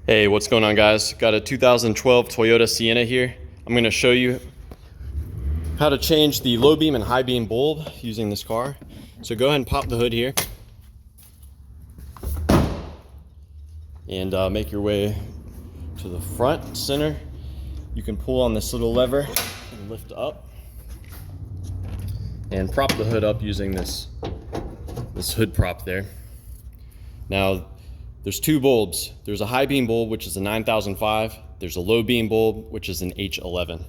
Hey, what's going on, guys? Got a 2012 Toyota Sienna here. I'm going to show you how to change the low beam and high beam bulb using this car. So go ahead and pop the hood here and make your way to the front center. You can pull on this little lever and lift up and prop the hood up using this hood prop there. Now, there's two bulbs. There's a high beam bulb, which is a 9005. There's a low beam bulb, which is an H11.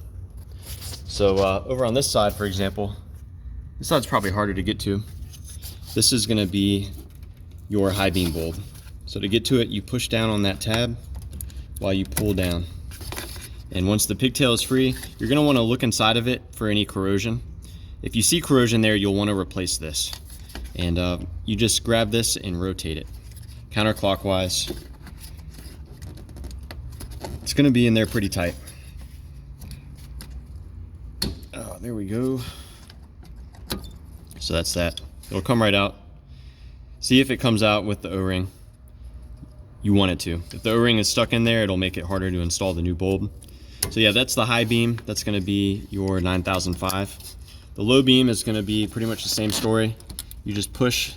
So over on this side, for example, this side's probably harder to get to. This is gonna be your high beam bulb. So to get to it, you push down on that tab while you pull down. And once the pigtail is free, you're gonna wanna look inside of it for any corrosion. If you see corrosion there, you'll wanna replace this. And you just grab this and rotate it counterclockwise. It's gonna be in there pretty tight. Oh, there we go. So that's that. It'll come right out. See if it comes out with the O-ring. You want it to. If the O-ring is stuck in there, it'll make it harder to install the new bulb. So yeah, that's the high beam. That's gonna be your 9005. The low beam is gonna be pretty much the same story. You just push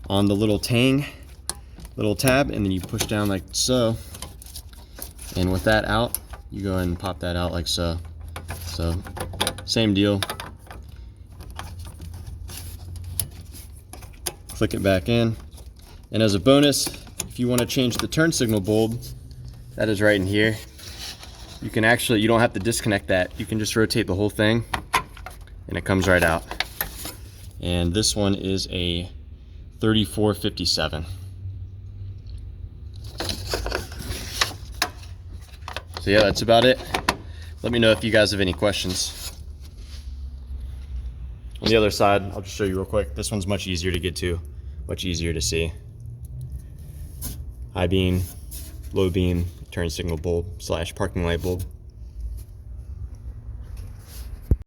on the little tab, and then you push down like so. And with that out, you go ahead and pop that out like so. So, same deal. Click it back in. And as a bonus, if you want to change the turn signal bulb, that is right in here. You can actually, you don't have to disconnect that. You can just rotate the whole thing, and it comes right out. And this one is a 3457. So yeah, that's about it. Let me know if you guys have any questions. On the other side, I'll just show you real quick. This one's much easier to get to, much easier to see. High beam, low beam, turn signal bulb / parking light bulb.